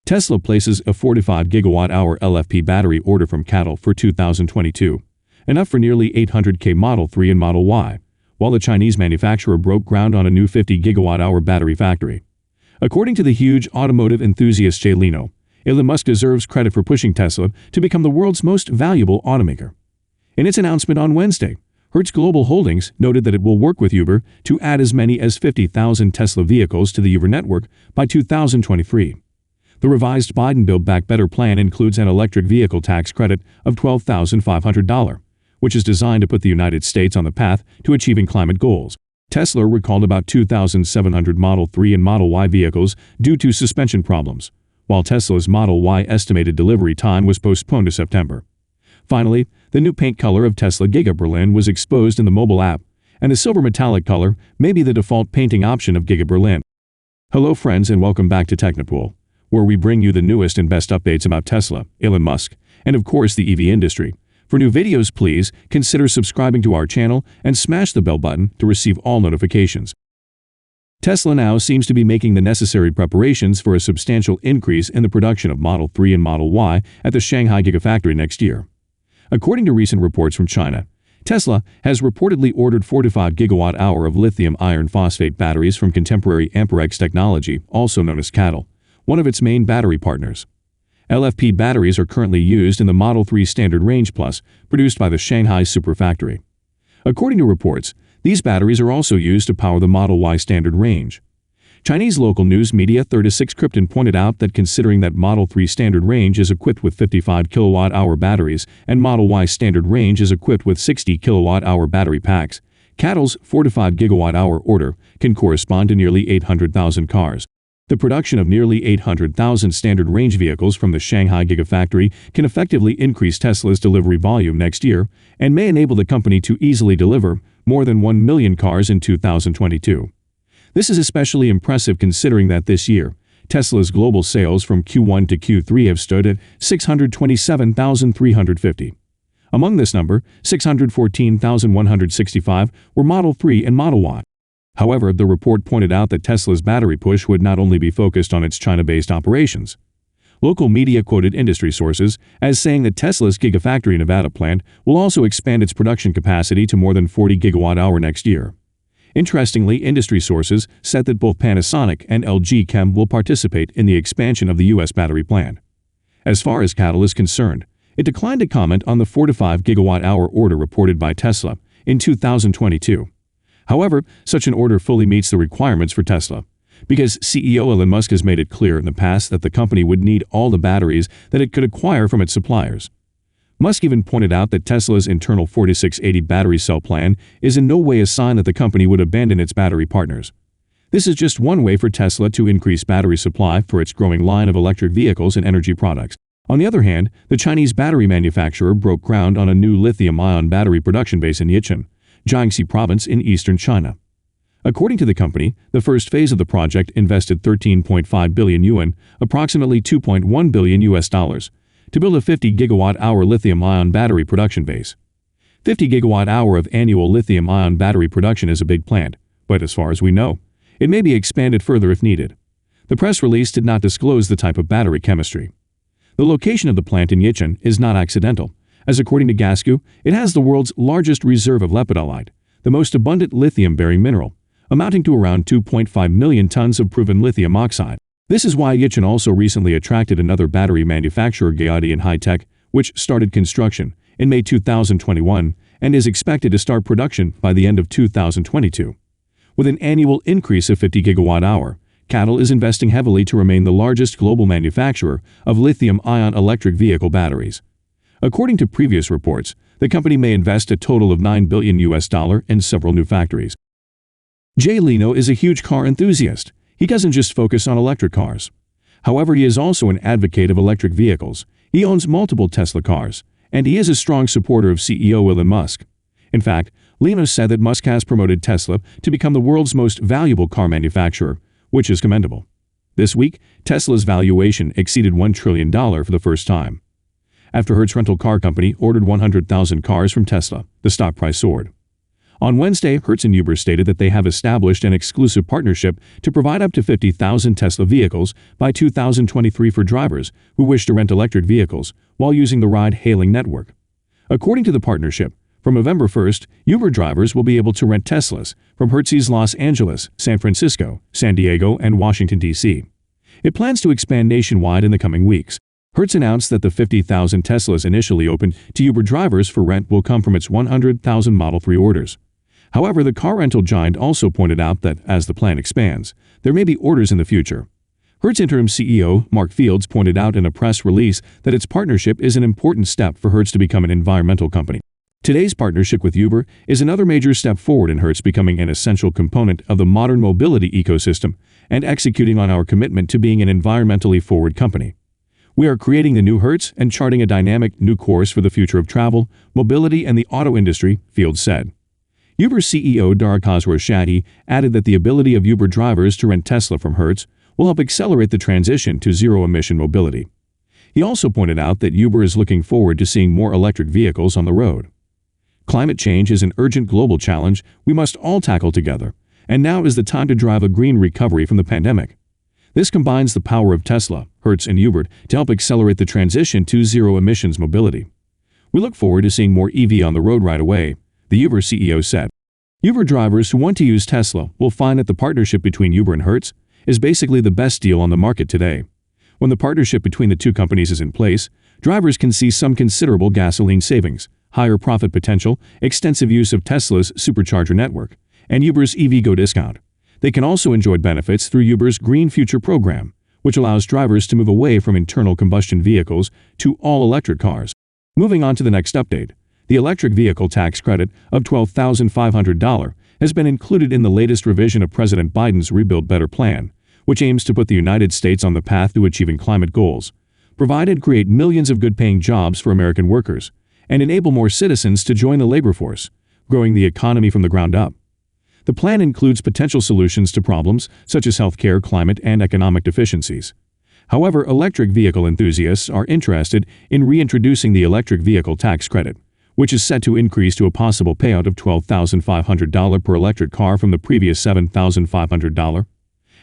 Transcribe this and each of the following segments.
Tesla places a 45 gigawatt-hour LFP battery order from CATL for 2022, enough for nearly 800K Model 3 and Model Y, while the Chinese manufacturer broke ground on a new 50 gigawatt-hour battery factory. According to the huge automotive enthusiast Jay Leno, Elon Musk deserves credit for pushing Tesla to become the world's most valuable automaker. In its announcement on Wednesday, Hertz Global Holdings noted that it will work with Uber to add as many as 50,000 Tesla vehicles to the Uber network by 2023. The revised Biden Build Back Better plan includes an electric vehicle tax credit of $12,500, which is designed to put the United States on the path to achieving climate goals. Tesla recalled about 2,700 Model 3 and Model Y vehicles due to suspension problems, while Tesla's Model Y estimated delivery time was postponed to September. Finally, the new paint color of Tesla Giga Berlin was exposed in the mobile app, and the silver metallic color may be the default painting option of Giga Berlin. Hello friends and welcome back to Technopool, where we bring you the newest and best updates about Tesla, Elon Musk, and of course the EV industry. For new videos, please consider subscribing to our channel and smash the bell button to receive all notifications. Tesla now seems to be making the necessary preparations for a substantial increase in the production of Model 3 and Model Y at the Shanghai Gigafactory next year. According to recent reports from China, Tesla has reportedly ordered 45 gigawatt-hour of lithium iron phosphate batteries from contemporary Amperex Technology, also known as CATL, one of its main battery partners. LFP batteries are currently used in the Model 3 Standard Range Plus, produced by the Shanghai Superfactory. According to reports, these batteries are also used to power the Model Y Standard Range. Chinese local news media 36 Krypton pointed out that considering that Model 3 Standard Range is equipped with 55 kilowatt-hour batteries and Model Y Standard Range is equipped with 60 kilowatt-hour battery packs, CATL's 45 gigawatt-hour order can correspond to nearly 800,000 cars. The production of nearly 800,000 standard range vehicles from the Shanghai Gigafactory can effectively increase Tesla's delivery volume next year and may enable the company to easily deliver more than 1 million cars in 2022. This is especially impressive considering that this year, Tesla's global sales from Q1 to Q3 have stood at 627,350. Among this number, 614,165 were Model 3 and Model Y. However, the report pointed out that Tesla's battery push would not only be focused on its China-based operations. Local media quoted industry sources as saying that Tesla's Gigafactory Nevada plant will also expand its production capacity to more than 40 gigawatt-hour next year. Interestingly, industry sources said that both Panasonic and LG Chem will participate in the expansion of the U.S. battery plant. As far as CATL is concerned, it declined to comment on the 45 gigawatt-hour order reported by Tesla in 2022. However, such an order fully meets the requirements for Tesla, because CEO Elon Musk has made it clear in the past that the company would need all the batteries that it could acquire from its suppliers. Musk even pointed out that Tesla's internal 4680 battery cell plan is in no way a sign that the company would abandon its battery partners. This is just one way for Tesla to increase battery supply for its growing line of electric vehicles and energy products. On the other hand, the Chinese battery manufacturer broke ground on a new lithium-ion battery production base in Yichun, Jiangxi Province in eastern China. According to the company, the first phase of the project invested 13.5 billion yuan, approximately $2.1 billion to build a 50 gigawatt-hour lithium-ion battery production base. 50 gigawatt-hour of annual lithium-ion battery production is a big plant, but as far as we know, it may be expanded further if needed. The press release did not disclose the type of battery chemistry. The location of the plant in Yichun is not accidental, as according to Gasgoo, it has the world's largest reserve of lepidolite, the most abundant lithium-bearing mineral, amounting to around 2.5 million tons of proven lithium oxide. This is why Yichun also recently attracted another battery manufacturer, Guodian High-Tech, which started construction in May 2021 and is expected to start production by the end of 2022. With an annual increase of 50 gigawatt-hour, CATL is investing heavily to remain the largest global manufacturer of lithium-ion electric vehicle batteries. According to previous reports, the company may invest a total of $9 billion in several new factories. Jay Leno is a huge car enthusiast. He doesn't just focus on electric cars. However, he is also an advocate of electric vehicles. He owns multiple Tesla cars, and he is a strong supporter of CEO Elon Musk. In fact, Leno said that Musk has promoted Tesla to become the world's most valuable car manufacturer, which is commendable. This week, Tesla's valuation exceeded $1 trillion for the first time. After Hertz rental car company ordered 100,000 cars from Tesla, the stock price soared. On Wednesday, Hertz and Uber stated that they have established an exclusive partnership to provide up to 50,000 Tesla vehicles by 2023 for drivers who wish to rent electric vehicles while using the ride-hailing network. According to the partnership, from November 1st, Uber drivers will be able to rent Teslas from Hertz's Los Angeles, San Francisco, San Diego, and Washington, D.C. It plans to expand nationwide in the coming weeks. Hertz announced that the 50,000 Teslas initially opened to Uber drivers for rent will come from its 100,000 Model 3 orders. However, the car rental giant also pointed out that, as the plan expands, there may be orders in the future. Hertz interim CEO Mark Fields pointed out in a press release that its partnership is an important step for Hertz to become an environmental company. Today's partnership with Uber is another major step forward in Hertz becoming an essential component of the modern mobility ecosystem and executing on our commitment to being an environmentally forward company. We are creating the new Hertz and charting a dynamic new course for the future of travel, mobility, and the auto industry, Fields said. Uber CEO Dara Khosrowshahi added that the ability of Uber drivers to rent Tesla from Hertz will help accelerate the transition to zero-emission mobility. He also pointed out that Uber is looking forward to seeing more electric vehicles on the road. Climate change is an urgent global challenge we must all tackle together, and now is the time to drive a green recovery from the pandemic. This combines the power of Tesla, Hertz, and Uber to help accelerate the transition to zero-emissions mobility. We look forward to seeing more EV on the road right away, the Uber CEO said. Uber drivers who want to use Tesla will find that the partnership between Uber and Hertz is basically the best deal on the market today. When the partnership between the two companies is in place, drivers can see some considerable gasoline savings, higher profit potential, extensive use of Tesla's supercharger network, and Uber's EVgo discount. They can also enjoy benefits through Uber's Green Future program, which allows drivers to move away from internal combustion vehicles to all-electric cars. Moving on to the next update. The electric vehicle tax credit of $12,500 has been included in the latest revision of President Biden's Rebuild Better plan, which aims to put the United States on the path to achieving climate goals, provide and create millions of good-paying jobs for American workers, and enable more citizens to join the labor force, growing the economy from the ground up. The plan includes potential solutions to problems such as healthcare, climate, and economic deficiencies. However, electric vehicle enthusiasts are interested in reintroducing the electric vehicle tax credit, which is set to increase to a possible payout of $12,500 per electric car from the previous $7,500.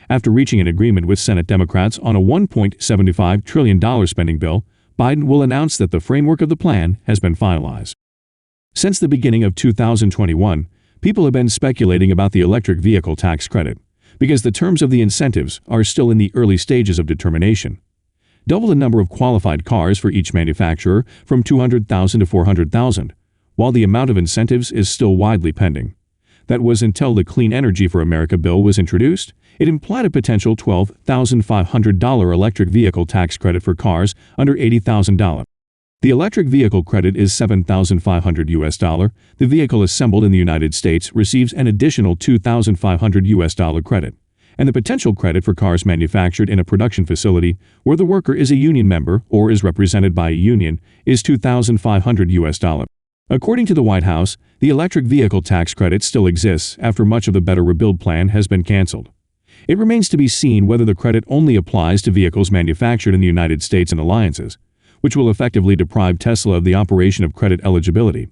After reaching an agreement with Senate Democrats on a $1.75 trillion spending bill, Biden will announce that the framework of the plan has been finalized. Since the beginning of 2021, people have been speculating about the electric vehicle tax credit, because the terms of the incentives are still in the early stages of determination. Double the number of qualified cars for each manufacturer from 200,000 to 400,000, while the amount of incentives is still widely pending. That was until the Clean Energy for America bill was introduced. It implied a potential $12,500 electric vehicle tax credit for cars under $80,000. The electric vehicle credit is $7,500. The vehicle assembled in the United States receives an additional $2,500 credit, and the potential credit for cars manufactured in a production facility where the worker is a union member or is represented by a union is $2,500. According to the White House, the electric vehicle tax credit still exists after much of the Better Rebuild plan has been canceled. It remains to be seen whether the credit only applies to vehicles manufactured in the United States and alliances, which will effectively deprive Tesla of the operation of credit eligibility.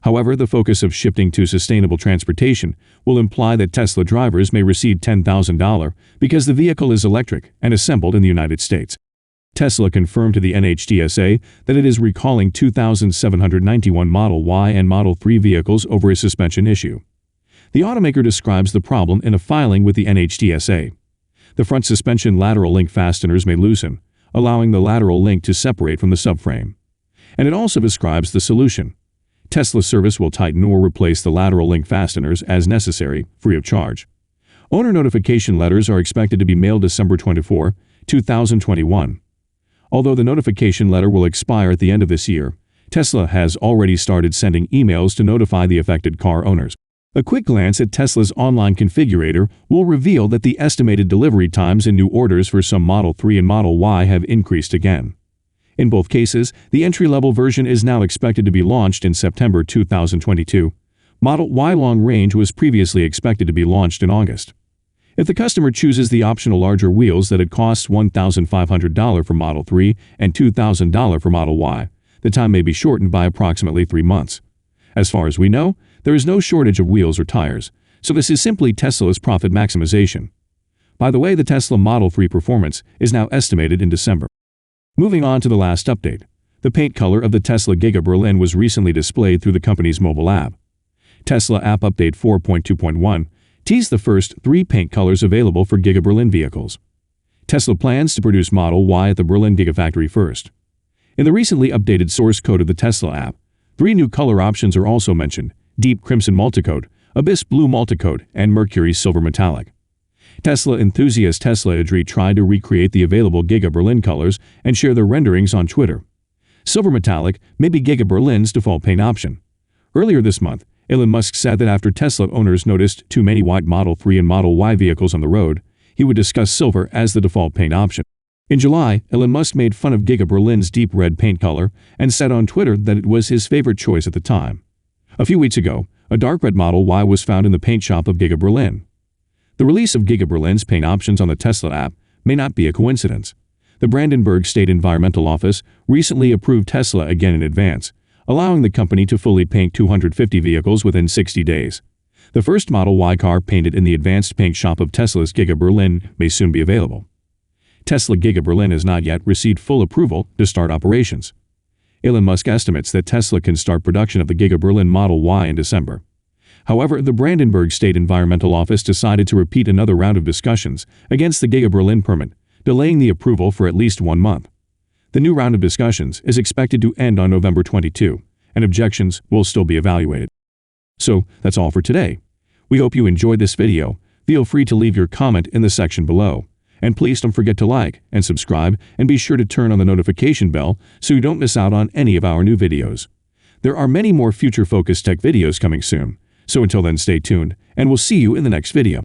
However, the focus of shifting to sustainable transportation will imply that Tesla drivers may receive $10,000 because the vehicle is electric and assembled in the United States. Tesla confirmed to the NHTSA that it is recalling 2,791 Model Y and Model 3 vehicles over a suspension issue. The automaker describes the problem in a filing with the NHTSA. The front suspension lateral link fasteners may loosen, allowing the lateral link to separate from the subframe. And it also describes the solution. Tesla service will tighten or replace the lateral link fasteners as necessary, free of charge. Owner notification letters are expected to be mailed December 24, 2021. Although the notification letter will expire at the end of this year, Tesla has already started sending emails to notify the affected car owners. A quick glance at Tesla's online configurator will reveal that the estimated delivery times in new orders for some Model 3 and Model Y have increased again. In both cases, the entry-level version is now expected to be launched in September 2022. Model Y Long Range was previously expected to be launched in August. If the customer chooses the optional larger wheels that it costs $1,500 for Model 3 and $2,000 for Model Y, the time may be shortened by approximately 3 months. As far as we know, There is no shortage of wheels or tires, so this is simply Tesla's profit maximization. By the way, the Tesla Model 3 performance is now estimated in December. Moving on to the last update. The paint color of the Tesla Giga Berlin was recently displayed through the company's mobile app. Tesla App Update 4.2.1 teased the first 3 paint colors available for Giga Berlin vehicles. Tesla plans to produce Model Y at the Berlin Gigafactory first. In the recently updated source code of the Tesla app, 3 new color options are also mentioned: Deep Crimson Multicoat, Abyss Blue Multicoat, and Mercury Silver Metallic. Tesla enthusiast Tesla Adri tried to recreate the available Giga Berlin colors and share their renderings on Twitter. Silver Metallic may be Giga Berlin's default paint option. Earlier this month, Elon Musk said that after Tesla owners noticed too many white Model 3 and Model Y vehicles on the road, he would discuss silver as the default paint option. In July, Elon Musk made fun of Giga Berlin's deep red paint color and said on Twitter that it was his favorite choice at the time. A few weeks ago, a dark red Model Y was found in the paint shop of Giga Berlin. The release of Giga Berlin's paint options on the Tesla app may not be a coincidence. The Brandenburg State Environmental Office recently approved Tesla again in advance, allowing the company to fully paint 250 vehicles within 60 days. The first Model Y car painted in the advanced paint shop of Tesla's Giga Berlin may soon be available. Tesla Giga Berlin has not yet received full approval to start operations. Elon Musk estimates that Tesla can start production of the Giga Berlin Model Y in December. However, the Brandenburg State Environmental Office decided to repeat another round of discussions against the Giga Berlin permit, delaying the approval for at least 1 month. The new round of discussions is expected to end on November 22, and objections will still be evaluated. So, that's all for today. We hope you enjoyed this video. Feel free to leave your comment in the section below. And please don't forget to like and subscribe, and be sure to turn on the notification bell so you don't miss out on any of our new videos. There are many more future-focused tech videos coming soon, so until then stay tuned, and we'll see you in the next video.